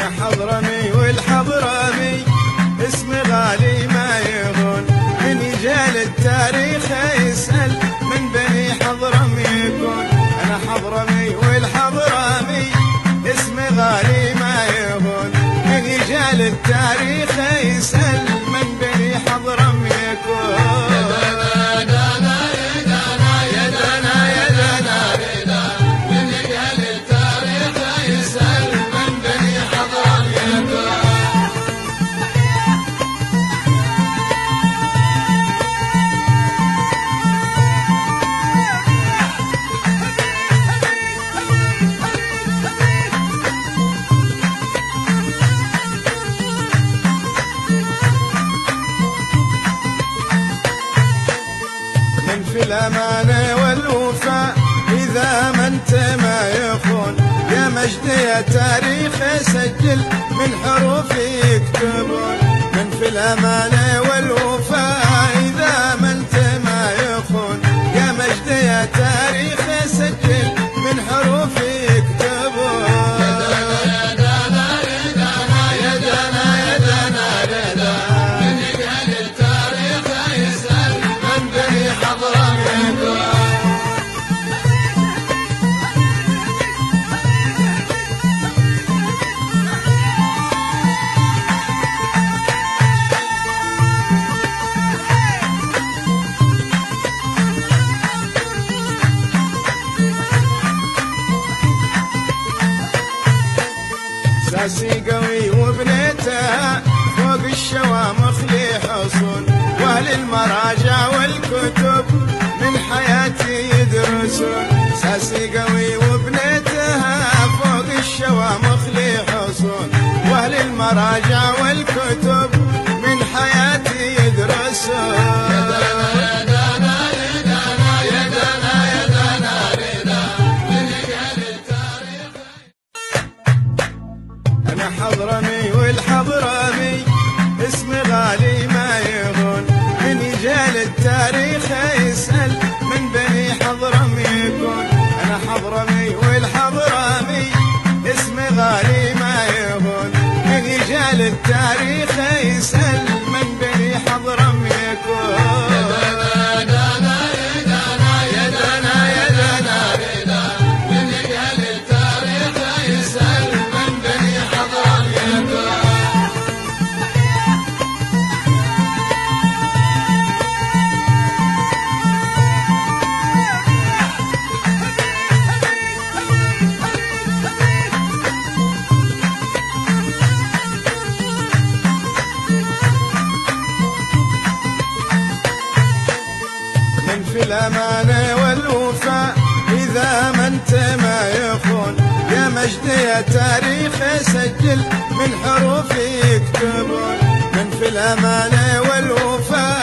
أنا حضرمي والحضرمي اسم غالي ما يهون، من يجال التاريخ يسأل من بني حضرم يكون. أنا حضرمي والحضرمي اسم غالي ما يهون، من يجال التاريخ يسأل من بني حضرم يكون. في الأمانة والوفاء إذا ما انت ما يخون، يا مجد يا تاريخ سجل من حروفي يكتبون. من في الأمانة والوفاء إذا ما انت ما يخون، يا مجد يا تاريخ سجل من حروفي يكتبون. ساسي قوي وبنيتها فوق الشوامخ لي حصون، واهل المراجع والكتب من حياتي يدرسون. ساسي قوي وبنيتها فوق الشوامخ لي حصون، واهل المراجع والكتب من حياتي يدرسون. أنا حضرمي والحضرمي اسم غالي ما يهون، من يجال التاريخ يسأل من بني حضرم يكون. أنا حضرمي والحضرمي اسم غالي ما يهون، من يجال التاريخ يسأل من بني حضرم يكون. في الأمانة والوفاء إذا ما انت ما يخون، يا مجد يا تاريخ سجل من حروفي يكتبون. من في الأمانة والوفاء